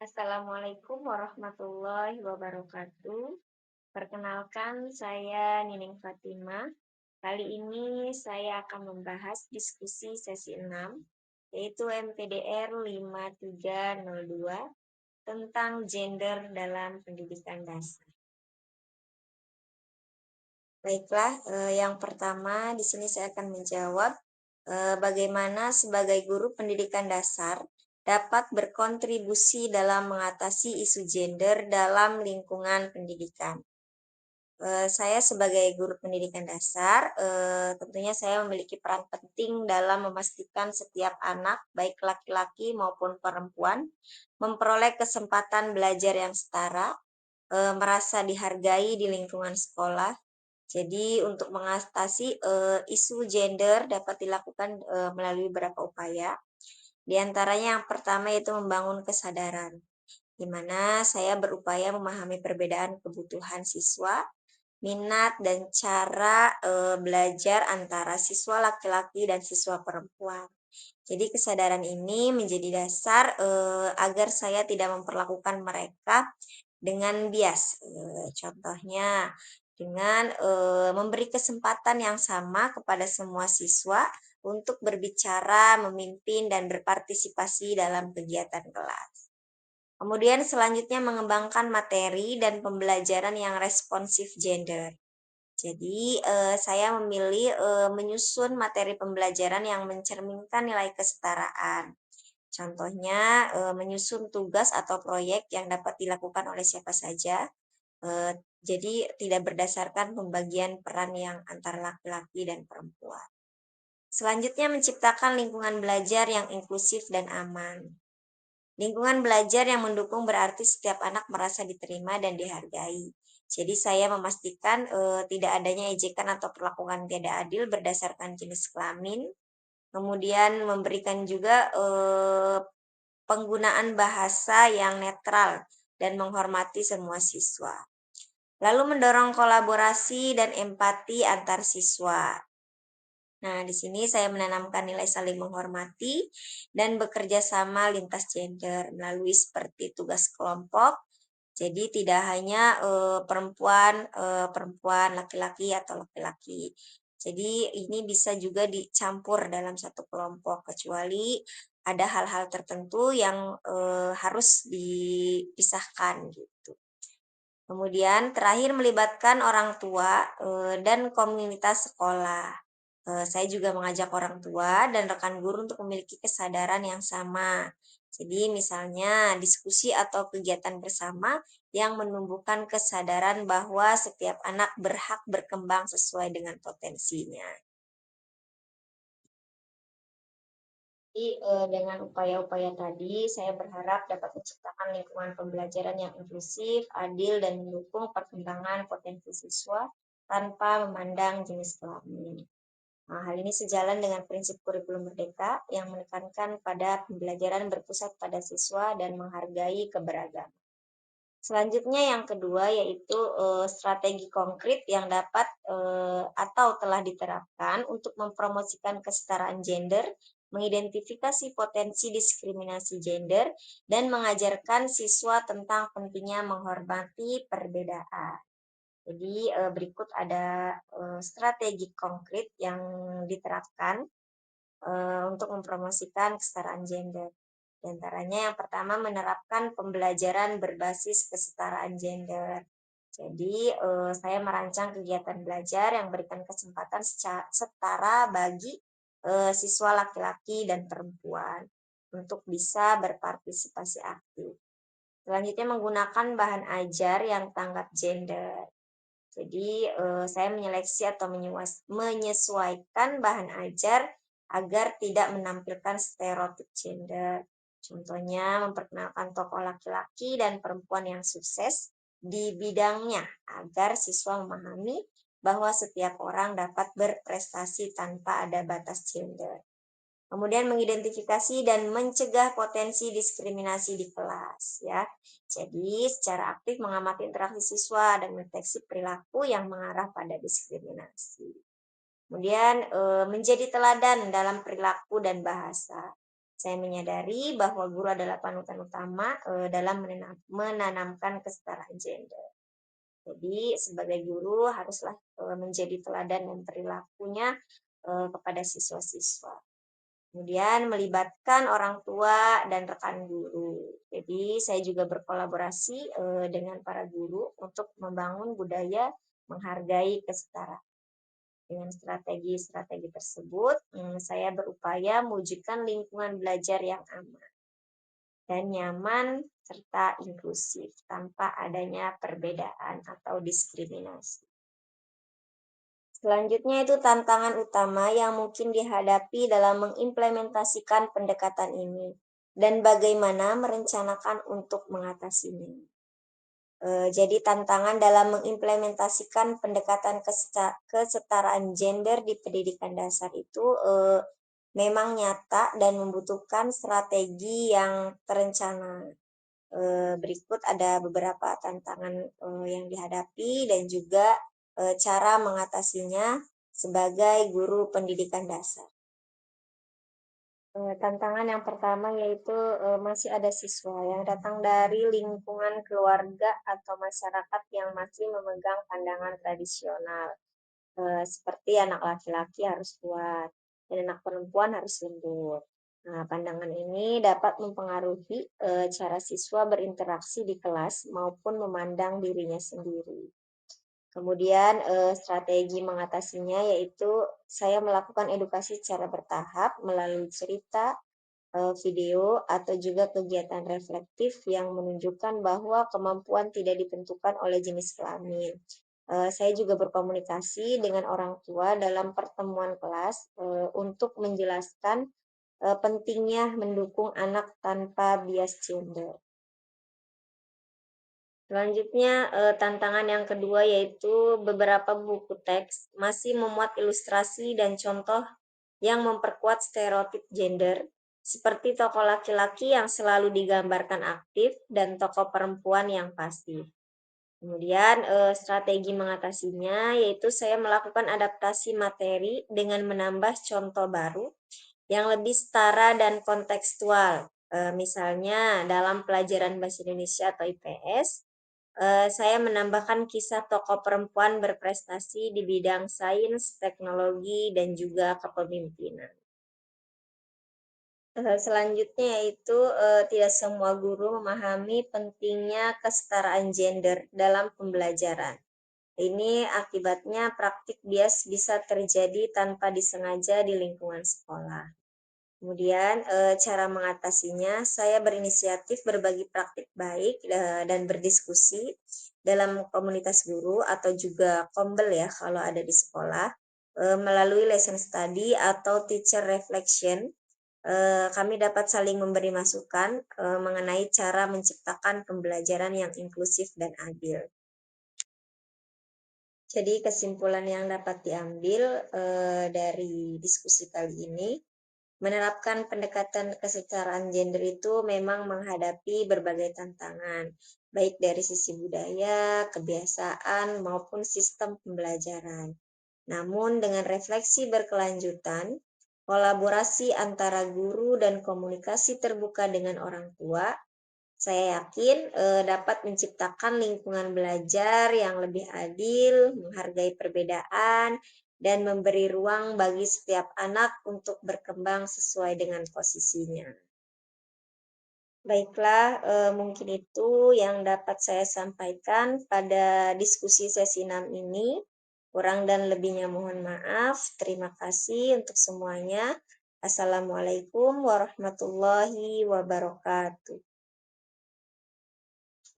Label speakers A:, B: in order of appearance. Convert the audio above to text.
A: Assalamualaikum warahmatullahi wabarakatuh. Perkenalkan, saya Nining Fatima. Kali ini saya akan membahas diskusi sesi 6, yaitu MPDR 5302 tentang gender dalam pendidikan dasar. Baiklah, yang pertama di sini saya akan menjawab bagaimana sebagai guru pendidikan dasar dapat berkontribusi dalam mengatasi isu gender dalam lingkungan pendidikan. Saya sebagai guru pendidikan dasar, tentunya saya memiliki peran penting dalam memastikan setiap anak, baik laki-laki maupun perempuan, memperoleh kesempatan belajar yang setara, merasa dihargai di lingkungan sekolah. Jadi untuk mengatasi isu gender dapat dilakukan melalui beberapa upaya. Di antaranya yang pertama yaitu membangun kesadaran, di mana saya berupaya memahami perbedaan kebutuhan siswa, minat dan cara belajar antara siswa laki-laki dan siswa perempuan. Jadi kesadaran ini menjadi dasar agar saya tidak memperlakukan mereka dengan bias. Contohnya dengan memberi kesempatan yang sama kepada semua siswa untuk berbicara, memimpin, dan berpartisipasi dalam kegiatan kelas. Kemudian selanjutnya mengembangkan materi dan pembelajaran yang responsif gender. Jadi saya memilih menyusun materi pembelajaran yang mencerminkan nilai kesetaraan. Contohnya menyusun tugas atau proyek yang dapat dilakukan oleh siapa saja. Jadi tidak berdasarkan pembagian peran yang antara laki-laki dan perempuan. Selanjutnya menciptakan lingkungan belajar yang inklusif dan aman. Lingkungan belajar yang mendukung berarti setiap anak merasa diterima dan dihargai. Jadi saya memastikan tidak adanya ejekan atau perlakuan tidak adil berdasarkan jenis kelamin. Kemudian memberikan juga penggunaan bahasa yang netral dan menghormati semua siswa. Lalu mendorong kolaborasi dan empati antar siswa. Nah, di sini saya menanamkan nilai saling menghormati dan bekerja sama lintas gender melalui seperti tugas kelompok. Jadi tidak hanya perempuan, laki-laki atau laki-laki. Jadi ini bisa juga dicampur dalam satu kelompok kecuali ada hal-hal tertentu yang harus dipisahkan gitu. Kemudian terakhir melibatkan orang tua dan komunitas sekolah. Saya juga mengajak orang tua dan rekan guru untuk memiliki kesadaran yang sama. Jadi misalnya diskusi atau kegiatan bersama yang menumbuhkan kesadaran bahwa setiap anak berhak berkembang sesuai dengan potensinya. Jadi dengan upaya-upaya tadi, saya berharap dapat menciptakan lingkungan pembelajaran yang inklusif, adil, dan mendukung perkembangan potensi siswa tanpa memandang jenis kelamin. Nah, hal ini sejalan dengan prinsip kurikulum merdeka yang menekankan pada pembelajaran berpusat pada siswa dan menghargai keberagaman. Selanjutnya yang kedua yaitu strategi konkret yang dapat atau telah diterapkan untuk mempromosikan kesetaraan gender, mengidentifikasi potensi diskriminasi gender, dan mengajarkan siswa tentang pentingnya menghormati perbedaan. Jadi berikut ada strategi konkret yang diterapkan untuk mempromosikan kesetaraan gender. Di antaranya yang pertama menerapkan pembelajaran berbasis kesetaraan gender. Jadi saya merancang kegiatan belajar yang berikan kesempatan setara bagi siswa laki-laki dan perempuan untuk bisa berpartisipasi aktif. Selanjutnya menggunakan bahan ajar yang tanggap gender. Jadi saya menyeleksi atau menyesuaikan bahan ajar agar tidak menampilkan stereotip gender. Contohnya memperkenalkan tokoh laki-laki dan perempuan yang sukses di bidangnya agar siswa memahami bahwa setiap orang dapat berprestasi tanpa ada batas gender. Kemudian mengidentifikasi dan mencegah potensi diskriminasi di kelas ya. Jadi secara aktif mengamati interaksi siswa dan mendeteksi perilaku yang mengarah pada diskriminasi. Kemudian menjadi teladan dalam perilaku dan bahasa. Saya menyadari bahwa guru adalah panutan utama dalam menanamkan kesetaraan gender. Jadi sebagai guru haruslah menjadi teladan dan perilakunya kepada siswa-siswa. Kemudian melibatkan orang tua dan rekan guru. Jadi saya juga berkolaborasi dengan para guru untuk membangun budaya menghargai kesetaraan. Dengan strategi-strategi tersebut, saya berupaya mewujudkan lingkungan belajar yang aman dan nyaman serta inklusif tanpa adanya perbedaan atau diskriminasi. Selanjutnya itu tantangan utama yang mungkin dihadapi dalam mengimplementasikan pendekatan ini dan bagaimana merencanakan untuk mengatasinya. Jadi tantangan dalam mengimplementasikan pendekatan kesetaraan gender di pendidikan dasar itu memang nyata dan membutuhkan strategi yang terencana. Berikut ada beberapa tantangan yang dihadapi dan juga cara mengatasinya sebagai guru pendidikan dasar. Tantangan yang pertama yaitu masih ada siswa yang datang dari lingkungan keluarga atau masyarakat yang masih memegang pandangan tradisional, seperti anak laki-laki harus kuat dan anak perempuan harus lembut. Nah, pandangan ini dapat mempengaruhi cara siswa berinteraksi di kelas maupun memandang dirinya sendiri. Kemudian strategi mengatasinya yaitu saya melakukan edukasi secara bertahap melalui cerita, video, atau juga kegiatan reflektif yang menunjukkan bahwa kemampuan tidak ditentukan oleh jenis kelamin. Saya juga berkomunikasi dengan orang tua dalam pertemuan kelas untuk menjelaskan pentingnya mendukung anak tanpa bias gender. Selanjutnya, tantangan yang kedua yaitu beberapa buku teks masih memuat ilustrasi dan contoh yang memperkuat stereotip gender, seperti tokoh laki-laki yang selalu digambarkan aktif dan tokoh perempuan yang pasif. Kemudian, strategi mengatasinya yaitu saya melakukan adaptasi materi dengan menambah contoh baru yang lebih setara dan kontekstual. Misalnya dalam pelajaran Bahasa Indonesia atau IPS, saya menambahkan kisah tokoh perempuan berprestasi di bidang sains, teknologi, dan juga kepemimpinan. Selanjutnya yaitu tidak semua guru memahami pentingnya kesetaraan gender dalam pembelajaran. Ini akibatnya praktik bias bisa terjadi tanpa disengaja di lingkungan sekolah. Kemudian cara mengatasinya, saya berinisiatif berbagi praktik baik dan berdiskusi dalam komunitas guru atau juga kombel ya kalau ada di sekolah, melalui lesson study atau teacher reflection. Kami dapat saling memberi masukan mengenai cara menciptakan pembelajaran yang inklusif dan adil. Jadi kesimpulan yang dapat diambil dari diskusi kali ini, menerapkan pendekatan kesetaraan gender itu memang menghadapi berbagai tantangan, baik dari sisi budaya, kebiasaan, maupun sistem pembelajaran. Namun dengan refleksi berkelanjutan, kolaborasi antara guru dan komunikasi terbuka dengan orang tua, saya yakin dapat menciptakan lingkungan belajar yang lebih adil, menghargai perbedaan, dan memberi ruang bagi setiap anak untuk berkembang sesuai dengan posisinya. Baiklah, mungkin itu yang dapat saya sampaikan pada diskusi sesi 6 ini. Kurang dan lebihnya mohon maaf. Terima kasih untuk semuanya. Assalamualaikum warahmatullahi wabarakatuh.